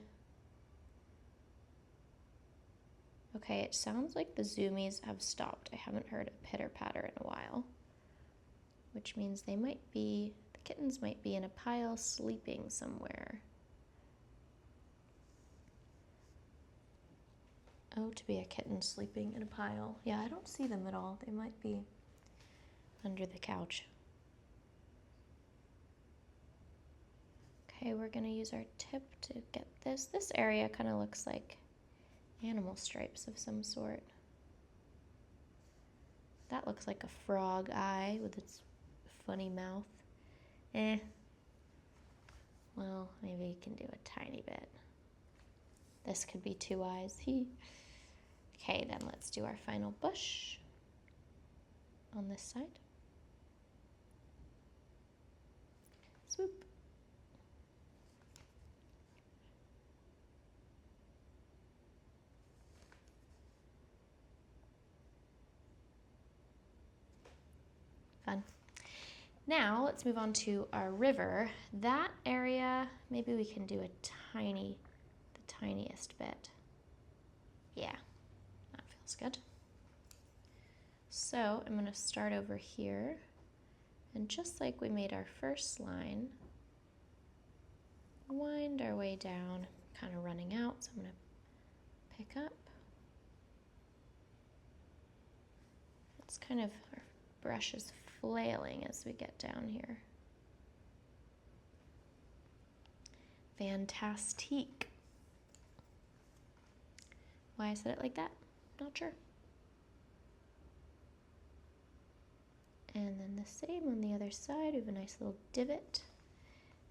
[SPEAKER 1] Okay, it sounds like the zoomies have stopped. I haven't heard a pitter-patter in a while, which means the kittens might be in a pile sleeping somewhere. Oh, to be a kitten sleeping in a pile. Yeah, I don't see them at all. They might be under the couch. Okay, we're gonna use our tip to get this. This area kind of looks like animal stripes of some sort. That looks like a frog eye with its funny mouth. Well, maybe you can do a tiny bit. This could be two eyes. Okay, then let's do our final bush on this side. Swoop. Fun. Now let's move on to our river. That area, maybe we can do the tiniest bit. Yeah, that feels good. So I'm gonna start over here, and just like we made our first line, wind our way down, kind of running out, so I'm gonna pick up. It's kind of, our brush is flailing as we get down here. Fantastique. Why I said it like that? Not sure. And then the same on the other side. We have a nice little divot.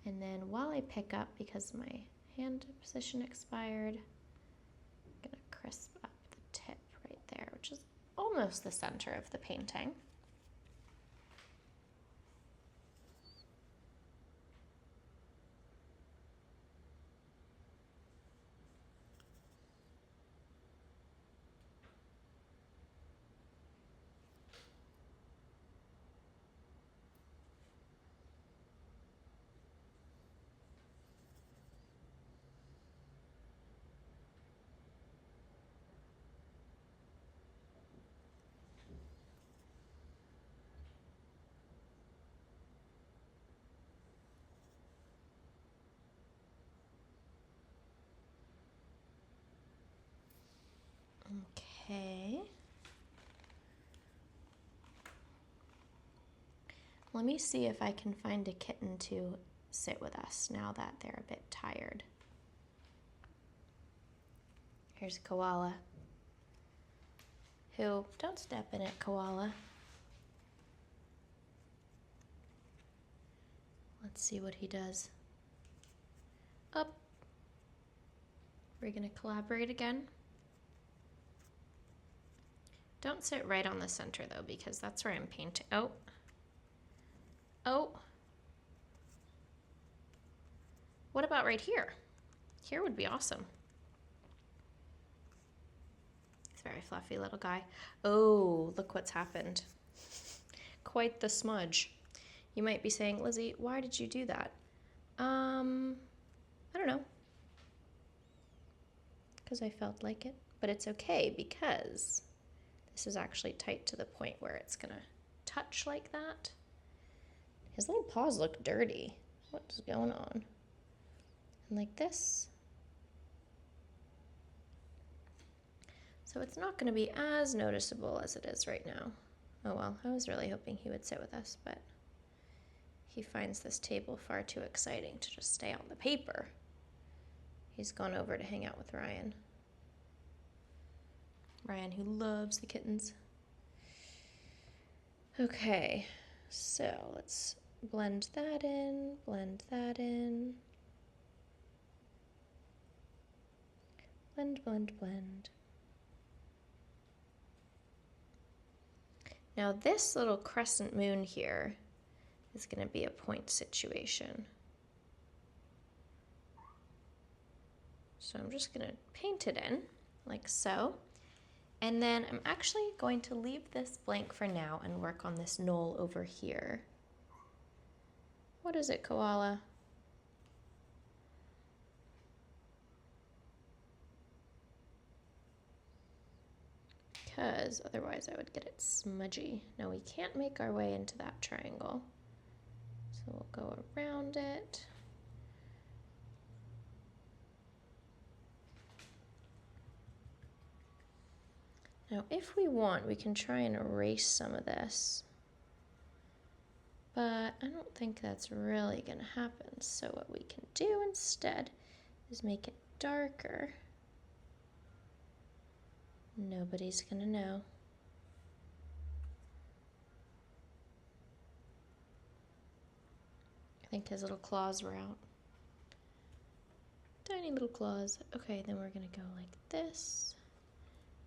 [SPEAKER 1] And then while I pick up, because my hand position expired, I'm gonna crisp up the tip right there, which is almost the center of the painting. Okay. Let me see if I can find a kitten to sit with us now that they're a bit tired. Here's Koala. Don't step in it, Koala. Let's see what he does. Up. We're gonna collaborate again. Don't sit right on the center though, because that's where I'm painting. Oh. What about right here? Here would be awesome. very fluffy little guy. Oh, look what's happened. Quite the smudge. You might be saying, Lizzie, why did you do that? I don't know. Because I felt like it. But it's okay because this is actually tight to the point where it's going to touch like that. His little paws look dirty. What's going on? And like this. So it's not going to be as noticeable as it is right now. Oh well, I was really hoping he would sit with us, but he finds this table far too exciting to just stay on the paper. He's gone over to hang out with Ryan. Ryan, who loves the kittens. Okay, so let's blend that in, blend that in. Blend, blend, blend. Now this little crescent moon here is going to be a point situation. So I'm just going to paint it in like so. And then I'm actually going to leave this blank for now and work on this knoll over here. What is it, koala? Because otherwise I would get it smudgy. Now we can't make our way into that triangle. So we'll go around it. Now if we want, we can try and erase some of this. But I don't think that's really going to happen. So what we can do instead is make it darker. Nobody's going to know. I think his little claws were out. Tiny little claws. Okay, then we're going to go like this.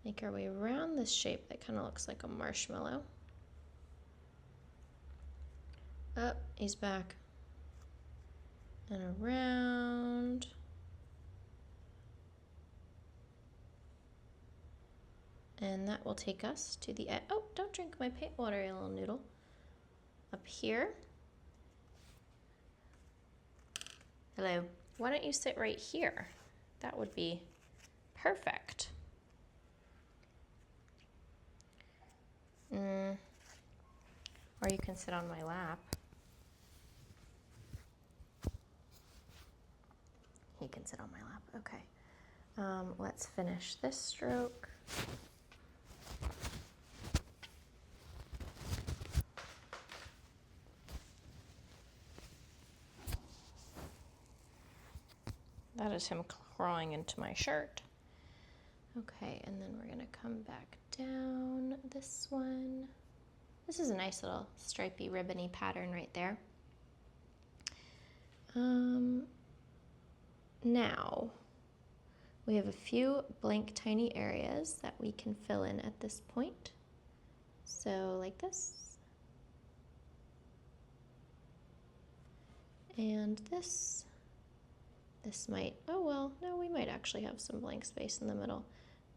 [SPEAKER 1] Make our way around this shape that kind of looks like a marshmallow. Up, he's back. And around. And that will take us to the edge. Oh, don't drink my paint water, you little noodle. Up here. Hello. Why don't you sit right here? That would be perfect. Or you can sit on my lap. He can sit on my lap. Okay. Let's finish this stroke. That is him crawling into my shirt. Okay, and then we're going to come back down this one. This is a nice little stripy, ribbony pattern right there. Now, we have a few blank tiny areas that we can fill in at this point. So like this. And this. This might, oh well, no, we might actually have some blank space in the middle.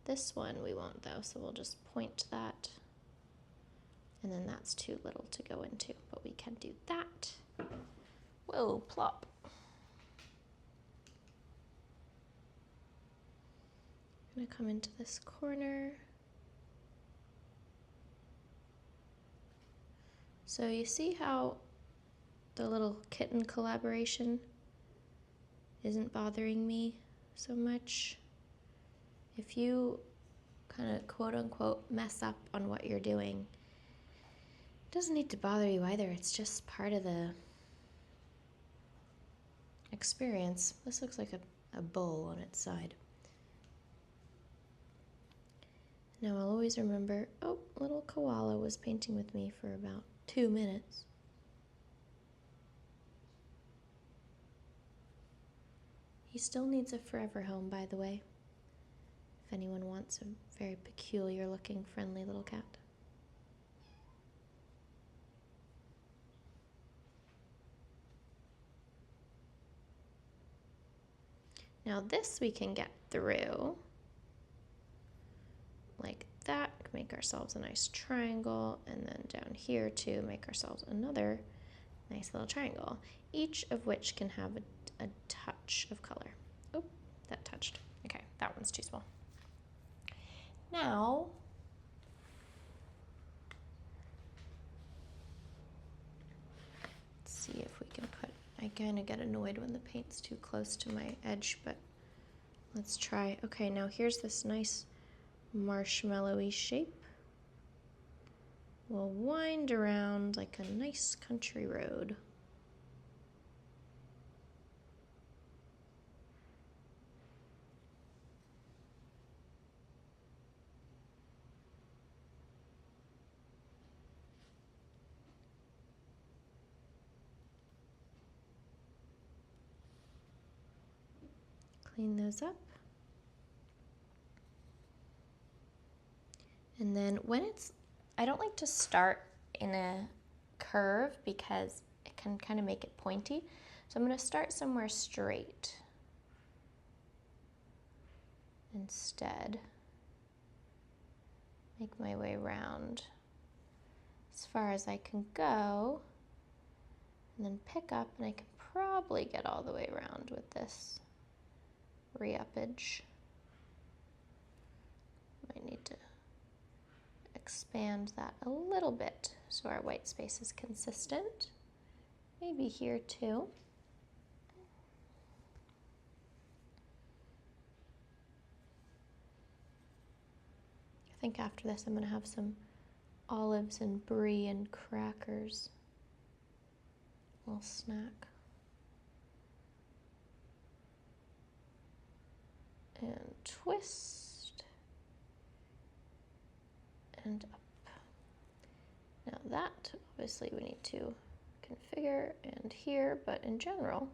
[SPEAKER 1] This one we won't though, so we'll just point that. And then that's too little to go into, but we can do that. Whoa, plop. I'm gonna come into this corner. So you see how the little kitten collaboration isn't bothering me so much? If you kind of quote unquote mess up on what you're doing, it doesn't need to bother you either. It's just part of the experience. This looks like a bowl on its side. Now I'll always remember, oh, little koala was painting with me for about 2 minutes. He still needs a forever home, by the way, if anyone wants a very peculiar looking friendly little cat. Now this we can get through like that, make ourselves a nice triangle, and then down here too, make ourselves another nice little triangle, each of which can have a touch of color. Oh, that touched. Okay, that one's too small. Now, let's see if we can put, I kind of get annoyed when the paint's too close to my edge, but let's try. Okay, now here's this nice marshmallowy shape. We'll wind around like a nice country road. Clean those up. And then when I don't like to start in a curve because it can kind of make it pointy. So I'm going to start somewhere straight instead. Make my way around as far as I can go, and then pick up, and I can probably get all the way around with this re-uppage. Might need to expand that a little bit so our white space is consistent. Maybe here too. I think after this I'm going to have some olives and brie and crackers. A little snack. And twist. And up. Now that, obviously we need to configure and here, but in general,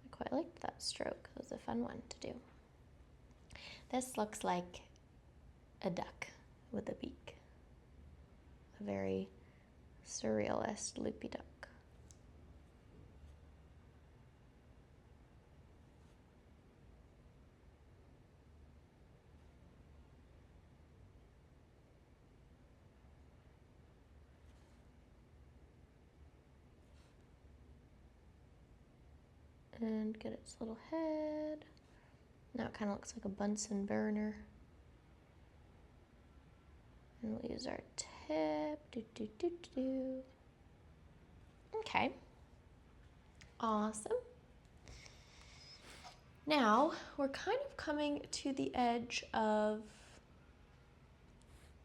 [SPEAKER 1] I quite liked that stroke. It was a fun one to do. This looks like a duck with a beak. A very surrealist loopy duck. And get its little head. Now it kind of looks like a Bunsen burner. And we'll use our tip. Okay. Awesome. Now we're kind of coming to the edge of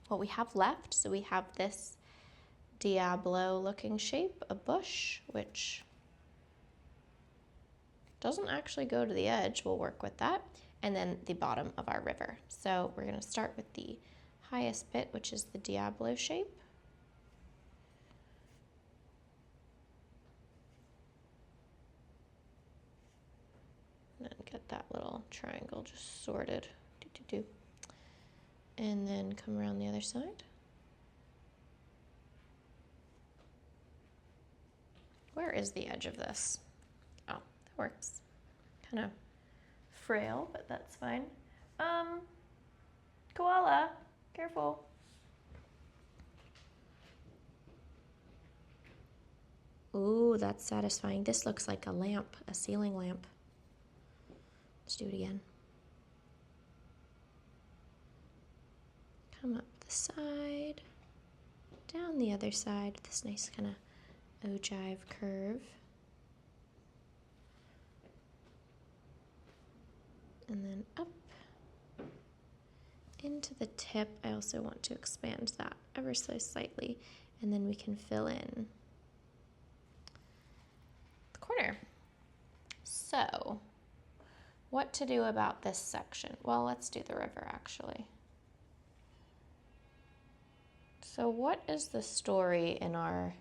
[SPEAKER 1] what we have left. So we have this Diablo looking shape, a bush, which doesn't actually go to the edge. We'll work with that. And then the bottom of our river. So we're going to start with the highest bit, which is the Diablo shape. And then get that little triangle just sorted. And then come around the other side. Where is the edge of this? Oh, that works. Kind of frail, but that's fine. Koala, careful. Ooh, that's satisfying. This looks like a lamp, a ceiling lamp. Let's do it again. Come up the side, down the other side, this nice kind of ogive curve. And then up into the tip. I also want to expand that ever so slightly, and then we can fill in the corner. So, what to do about this section? Well, let's do the river actually. So what is the story in our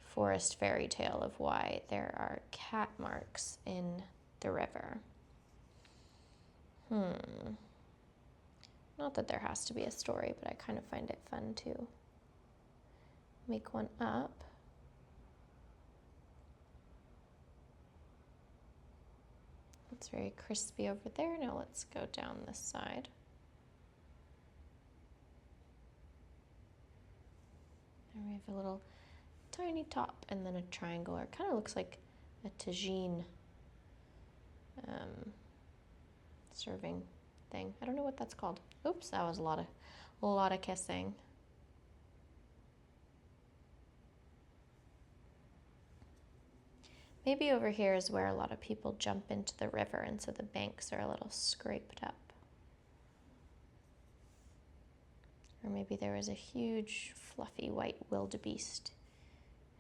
[SPEAKER 1] Forrest fairy tale of why there are cat marks in the river? Not that there has to be a story, but I kind of find it fun to make one up. It's very crispy over there. Now let's go down this side. And we have a little tiny top and then a triangle. It kind of looks like a tagine serving thing. I don't know what that's called. Oops, that was a lot of kissing. Maybe over here is where a lot of people jump into the river, and so the banks are a little scraped up. Or maybe there was a huge, fluffy white wildebeest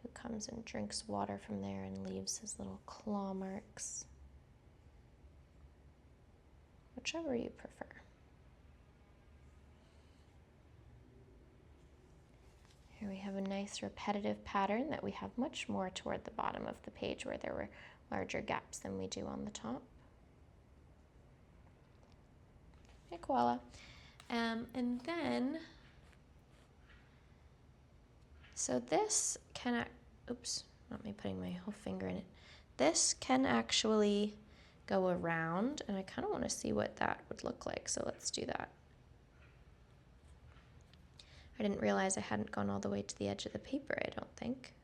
[SPEAKER 1] who comes and drinks water from there and leaves his little claw marks. Whichever you prefer. Here we have a nice repetitive pattern that we have much more toward the bottom of the page where there were larger gaps than we do on the top. Hey, koala. And then, so this can, oops, not me putting my whole finger in it. This can actually go around, and I kind of want to see what that would look like, so let's do that. I didn't realize I hadn't gone all the way to the edge of the paper, I don't think.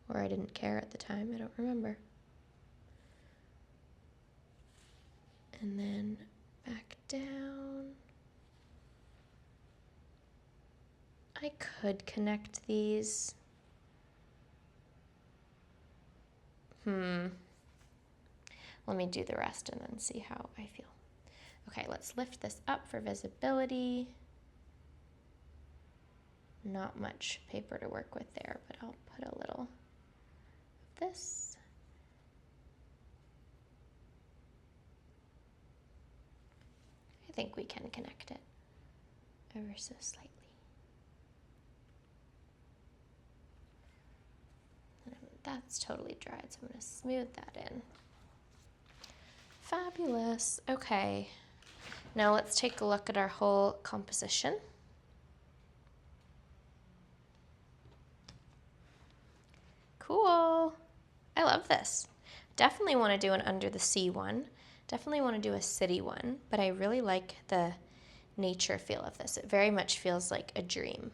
[SPEAKER 1] Or I didn't care at the time, I don't remember. And then back down. I could connect these. Let me do the rest and then see how I feel. Okay, let's lift this up for visibility. Not much paper to work with there, but I'll put a little of this. I think we can connect it ever so slightly. And that's totally dried, so I'm going to smooth that in. Fabulous. Okay, now let's take a look at our whole composition. Cool. I love this. Definitely want to do an under the sea one. Definitely want to do a city one, but I really like the nature feel of this. It very much feels like a dream.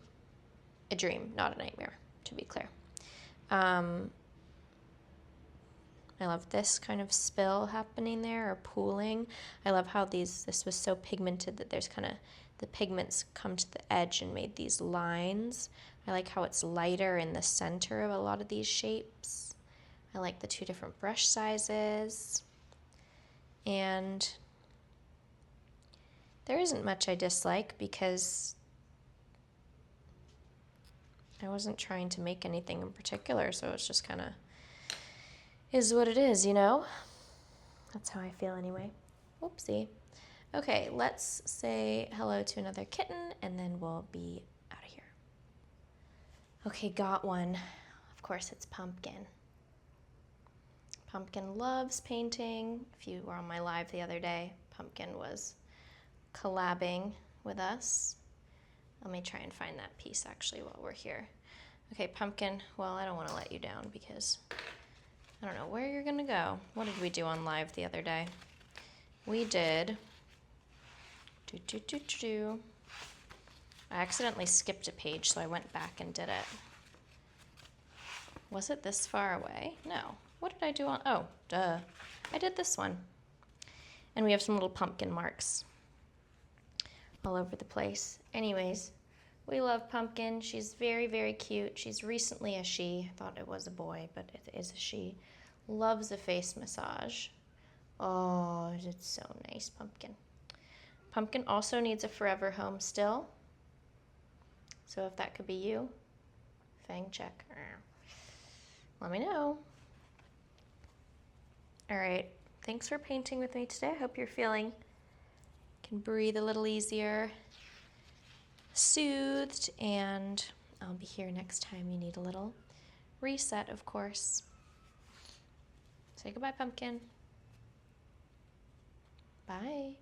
[SPEAKER 1] A dream, not a nightmare, to be clear. I love this kind of spill happening there, or pooling. I love how this was so pigmented that there's kind of, the pigments come to the edge and made these lines. I like how it's lighter in the center of a lot of these shapes. I like the two different brush sizes. And there isn't much I dislike because I wasn't trying to make anything in particular, so it's just kind of is what it is, you know? That's how I feel anyway. Oopsie. Okay, let's say hello to another kitten and then we'll be out of here. Okay, got one. Of course, it's Pumpkin. Pumpkin loves painting. If you were on my live the other day, Pumpkin was collabing with us. Let me try and find that piece actually while we're here. Okay, Pumpkin, well, I don't want to let you down because I don't know where you're gonna go. What did we do on live the other day? We did I accidentally skipped a page, so I went back and did it. Was it this far away? No. What did I do on, oh, duh. I did this one. And we have some little pumpkin marks all over the place. Anyways, we love Pumpkin. She's very, very cute. She's recently a she. I thought it was a boy, but it is a she. Loves a face massage. Oh, it's so nice, Pumpkin. Pumpkin also needs a forever home still. So if that could be you, Fang check. Let me know. All right, thanks for painting with me today. I hope you're feeling, can breathe a little easier, soothed, and I'll be here next time you need a little reset, of course. Say goodbye, Pumpkin. Bye.